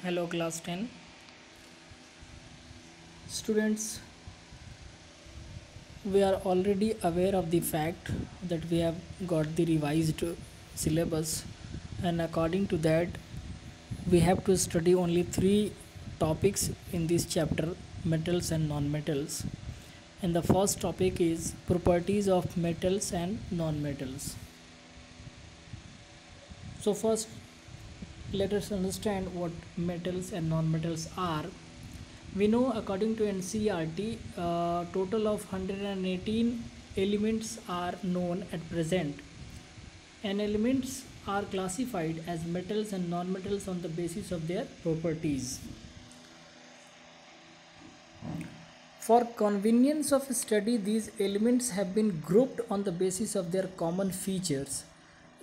Hello class 10 students. We are already aware of the fact that we have got the revised syllabus, and according to that we have to study only three topics in this chapter: metals and non-metals. And the first topic is properties of metals and non-metals. So first, let us understand what metals and non-metals are. We know according to NCERT, total of 118 elements are known at present, and elements are classified as metals and non-metals on the basis of their properties. For convenience of study, these elements have been grouped on the basis of their common features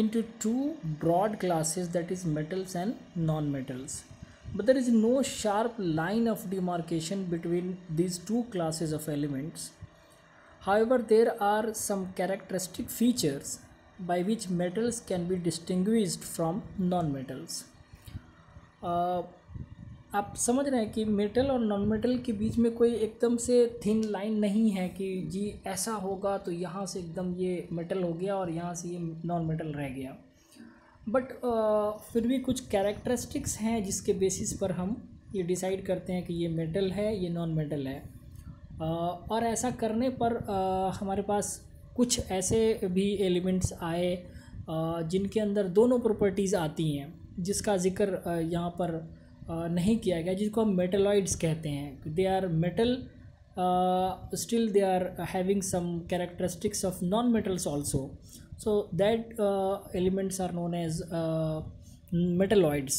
into two broad classes, that is metals and non-metals. But there is no sharp line of demarcation between these two classes of elements. However, there are some characteristic features by which metals can be distinguished from non-metals. आप समझ रहे हैं कि metal और non metal के बीच में कोई एकदम से थिन लाइन नहीं है कि जी ऐसा होगा तो यहाँ से एकदम ये मेटल हो गया और यहाँ से ये नॉन मेटल रह गया, बट फिर भी कुछ कैरेक्टरिस्टिक्स हैं जिसके बेसिस पर हम ये डिसाइड करते हैं कि ये मेटल है, ये नॉन मेटल है। और ऐसा करने पर हमारे पास कुछ ऐसे भी एलिमेंट्स आए जिनके अंदर दोनों प्रॉपर्टीज़ आती हैं, जिसका जिक्र यहाँ पर नहीं किया गया, जिसको हम मेटलॉइड्स कहते हैं। They are metal, still they are having some characteristics of non metals also, so that elements are known as metalloids.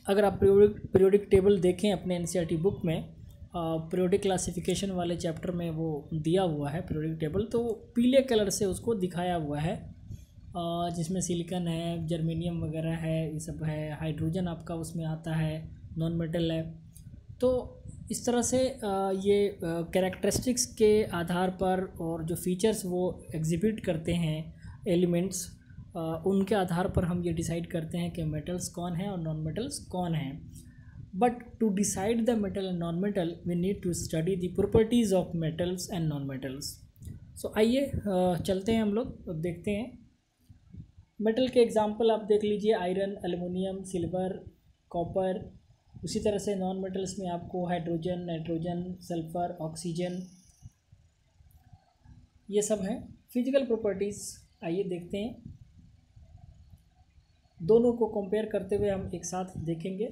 अगर आप पीरियोडिक टेबल देखें अपने एनसीईआरटी बुक में, पीरियोडिक क्लासिफिकेशन वाले चैप्टर में वो दिया हुआ है पीरियोडिक टेबल, तो पीले कलर से उसको दिखाया हुआ है, जिसमें सिलिकॉन है, जर्मेनियम वगैरह है, ये सब है। हाइड्रोजन आपका उसमें आता है, नॉन मेटल है। तो इस तरह से ये कैरेक्टरिस्टिक्स के आधार पर और जो फीचर्स वो एग्जिबिट करते हैं एलिमेंट्स, उनके आधार पर हम ये डिसाइड करते हैं कि मेटल्स कौन है और नॉन मेटल्स कौन हैं। But to decide the metal and non metal we need to study the properties of metals and non metals. So आइए चलते हैं हम लोग, अब देखते हैं मेटल के एग्जांपल। आप देख लीजिए, आयरन, एल्युमिनियम, सिल्वर, कॉपर। उसी तरह से नॉन मेटल्स में आपको हाइड्रोजन, नाइट्रोजन, सल्फ़र, ऑक्सीजन, ये सब हैं। फिजिकल प्रॉपर्टीज़ आइए देखते हैं, दोनों को कंपेयर करते हुए हम एक साथ देखेंगे।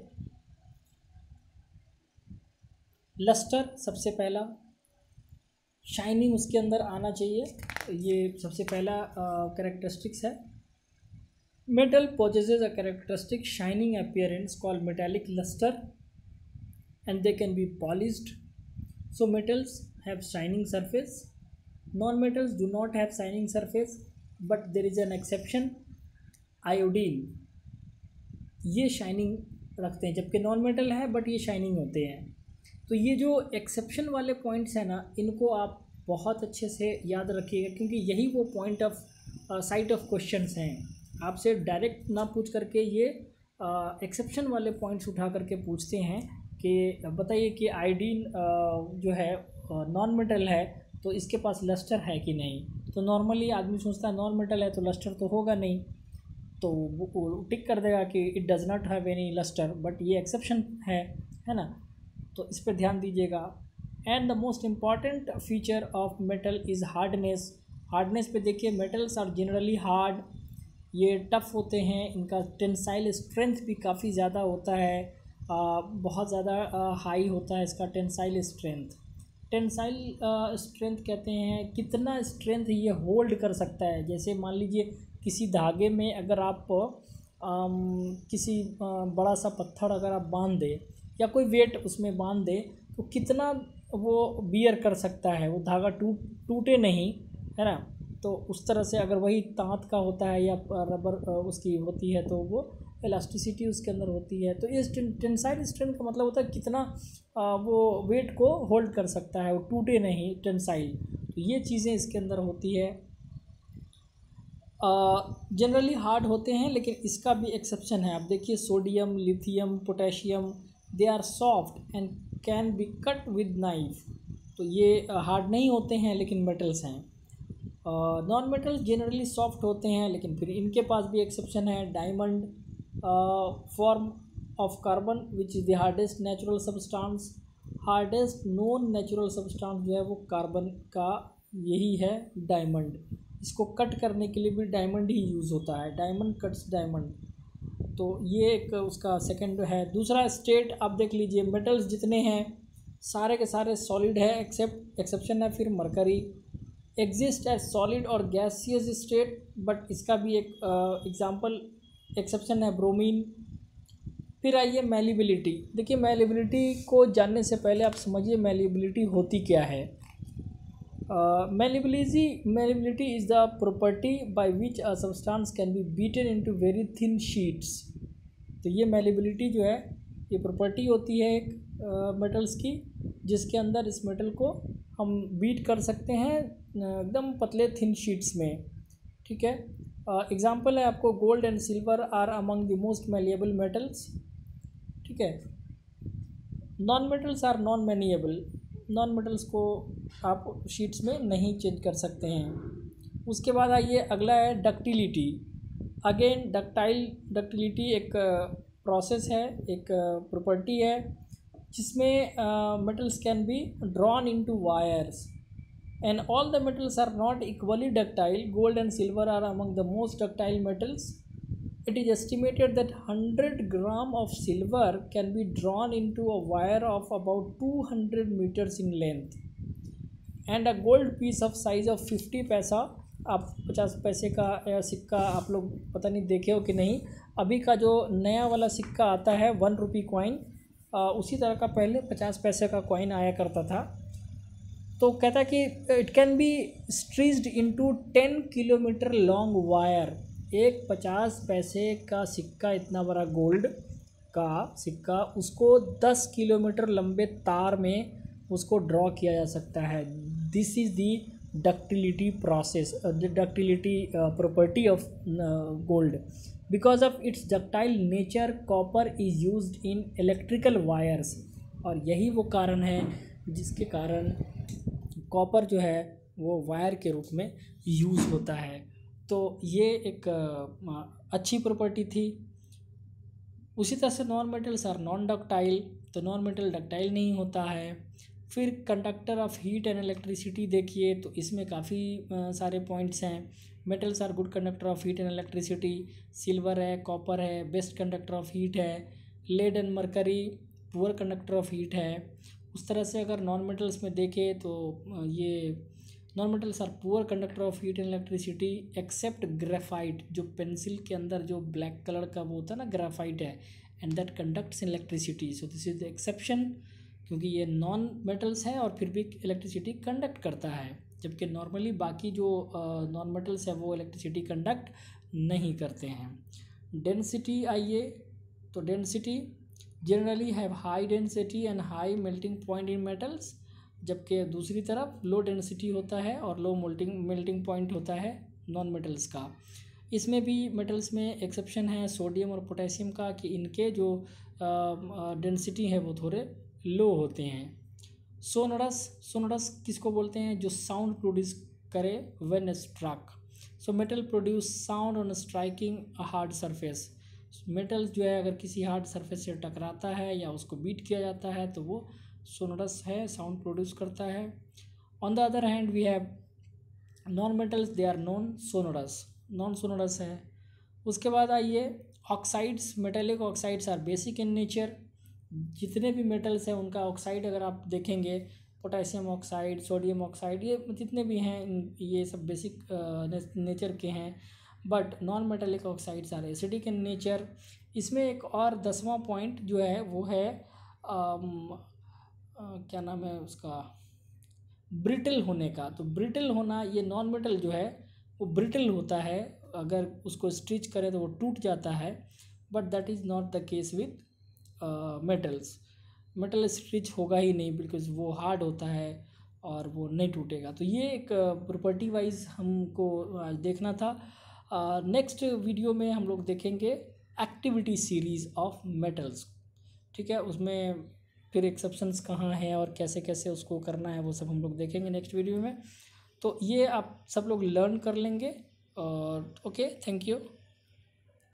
लस्टर सबसे पहला, शाइनिंग उसके अंदर आना चाहिए, ये सबसे पहला कैरेक्टरिस्टिक्स है। Metal possesses a characteristic shining appearance called metallic luster, and they can be polished. So metals have shining surface. Non-metals do not have shining surface, but there is an exception, iodine. ये shining रखते हैं, जबकि non metal है but ये shining होते हैं। तो ये जो एक्सेप्शन वाले पॉइंट्स हैं ना, इनको आप बहुत अच्छे से याद रखिएगा, क्योंकि यही वो point of site of questions हैं। आपसे डायरेक्ट ना पूछ करके ये एक्सेप्शन वाले पॉइंट्स उठा करके पूछते हैं कि बताइए कि आयोडीन जो है नॉन मेटल है, तो इसके पास लस्टर है कि नहीं। तो नॉर्मली आदमी सोचता है नॉन मेटल है तो लस्टर तो होगा नहीं, तो वो टिक कर देगा कि it does not have any lustre, but ये एक्सेप्शन है ना। तो इस पर ध्यान दीजिएगा। And the most important feature of metal is hardness. Hardness पे देखिए, मेटल्स आर जनरली हार्ड, ये टफ़ होते हैं, इनका टेंसाइल स्ट्रेंथ भी काफ़ी ज़्यादा होता है, बहुत ज़्यादा हाई होता है इसका टेंसाइल स्ट्रेंथ। टेंसाइल स्ट्रेंथ कहते हैं कितना स्ट्रेंथ ये होल्ड कर सकता है। जैसे मान लीजिए किसी धागे में अगर आप किसी बड़ा सा पत्थर अगर आप बांध दें या कोई वेट उसमें बांध दें, तो कितना वो बियर कर सकता है, वो धागा टूटे नहीं, है ना। तो उस तरह से अगर वही तांत का होता है या रबर उसकी होती है, तो वो इलास्टिसिटी उसके अंदर होती है। तो इस टेंसाइल स्ट्रेंथ का मतलब होता है कितना वो वेट को होल्ड कर सकता है, वो टूटे नहीं, टेंसाइल। तो ये चीज़ें इसके अंदर होती है। जनरली हार्ड होते हैं, लेकिन इसका भी एक्सेप्शन है। आप देखिए sodium, lithium, potassium, they are soft and can be cut with knife. तो ये हार्ड नहीं होते हैं लेकिन मेटल्स हैं। नॉन मेटल्स जनरली सॉफ्ट होते हैं, लेकिन फिर इनके पास भी एक्सेप्शन है। Diamond form of carbon which is the hardest natural substance. Hardest non natural substance जो है वो कार्बन का यही है, डायमंड। इसको कट करने के लिए भी डायमंड ही यूज़ होता है, डायमंड कट्स डायमंड। तो ये एक उसका सेकंड है। दूसरा स्टेट आप देख लीजिए, मेटल्स जितने हैं सारे के सारे सॉलिड है, एक्सेप्शन है फिर मरकरी एग्जिस्ट एज सॉलिड और गैसियस स्टेट, बट इसका भी एक एग्जांपल एक्सेप्शन है ब्रोमीन। फिर आइए मैलिबिलिटी। देखिए मैलिबिलिटी को जानने से पहले आप समझिए मैलिबिलिटी होती क्या है। Malleability is the property by which a substance can be beaten into very thin sheets. तो ये मैलिबिलिटी जो है ये प्रॉपर्टी होती है एक मेटल्स की, जिसके अंदर इस मेटल को हम बीट कर सकते हैं एकदम पतले थिन शीट्स में। ठीक है, एग्जांपल है आपको gold and silver are among the most malleable metals. ठीक है, non metals are non malleable. Non metals को आप शीट्स में नहीं चेंज कर सकते हैं। उसके बाद आइए अगला है डक्टिलिटी। अगेन डक्टिलिटी एक प्रोसेस है, एक प्रॉपर्टी है जिसमें metals can be drawn into wires and all the metals are not equally ductile. Gold and silver are among the most ductile metals. It is estimated that 100 gram of silver can be drawn into a wire of about 200 meters in length and a gold piece of size of 50 पैसा। आप 50 पैसे का सिक्का आप लोग पता नहीं देखे हो कि नहीं, अभी का जो नया वाला सिक्का आता है 1 रुपी कॉइन, उसी तरह का पहले 50 पैसे का कॉइन आया करता था। तो कहता है कि it can be stretched into 10 kilometre long wire. एक 50 पैसे का सिक्का, इतना बड़ा गोल्ड का सिक्का, उसको 10 किलोमीटर लंबे तार में उसको ड्रॉ किया जा सकता है। This is the ductility process, ductility property of gold. Because of its ductile nature copper is used in electrical wires. और यही वो कारण है जिसके कारण कॉपर जो है वो वायर के रूप में यूज़ होता है। तो ये एक अच्छी प्रॉपर्टी थी। उसी तरह से non metals are non ductile. तो नॉन मेटल डक्टाइल नहीं होता है। फिर conductor of heat and electricity देखिए, तो इसमें काफ़ी सारे पॉइंट्स हैं। Metals are good conductor of heat and electricity. Silver है, कॉपर है, बेस्ट कंडक्टर ऑफ हीट है। Lead and mercury poor conductor of heat है। उस तरह से अगर नॉन मेटल्स में देखें तो ये non metals are poor conductor of heat and electricity except graphite. जो पेंसिल के अंदर जो ब्लैक कलर का वो होता है ना, ग्रेफाइट है, and that conducts electricity. So this is the exception, क्योंकि ये नॉन मेटल्स है और फिर भी इलेक्ट्रिसिटी कंडक्ट करता है, जबकि नॉर्मली बाकी जो नॉन मेटल्स है वो इलेक्ट्रिसिटी कंडक्ट नहीं करते हैं। डेंसिटी आइए, तो density generally have high density and high melting point in metals, जबकि दूसरी तरफ लो डेंसिटी होता है और लो मेल्टिंग पॉइंट होता है नॉन मेटल्स का। इसमें भी मेटल्स में एक्सेप्शन है सोडियम और पोटेशियम का, कि इनके जो डेंसिटी है वो थोड़े लो होते हैं। सोनोरस किसको बोलते हैं? जो साउंड प्रोड्यूस करे when struck. So metal produce sound on striking a hard surface. Metals जो है अगर किसी हार्ड सरफेस से टकराता है या उसको बीट किया जाता है तो वो सोनोरस है, साउंड प्रोड्यूस करता है। On the other hand we have non metals, they are non sonorous है। उसके बाद आइए oxides. Metallic oxides are basic in nature. जितने भी मेटल्स हैं उनका ऑक्साइड अगर आप देखेंगे, पोटेशियम ऑक्साइड, सोडियम ऑक्साइड, ये जितने भी हैं ये सब बेसिक नेचर के हैं। But non metallic oxides are acidic in nature. इसमें एक और 10वां पॉइंट जो है वो है क्या नाम है उसका, ब्रिटल होने का। तो ब्रिटल होना, ये नॉन मेटल जो है वो ब्रिटल होता है, अगर उसको स्ट्रिच करें तो वो टूट जाता है, but that is not the case with metals. Metal स्ट्रिच होगा ही नहीं, बिकॉज वो हार्ड होता है और वो नहीं टूटेगा। तो ये एक प्रॉपर्टी वाइज हमको देखना था। नेक्स्ट वीडियो में हम लोग देखेंगे एक्टिविटी सीरीज़ ऑफ मेटल्स, ठीक है। उसमें फिर एक्सेप्शंस कहाँ हैं और कैसे कैसे उसको करना है वो सब हम लोग देखेंगे नेक्स्ट वीडियो में। तो ये आप सब लोग लर्न कर लेंगे और ओके, थैंक यू।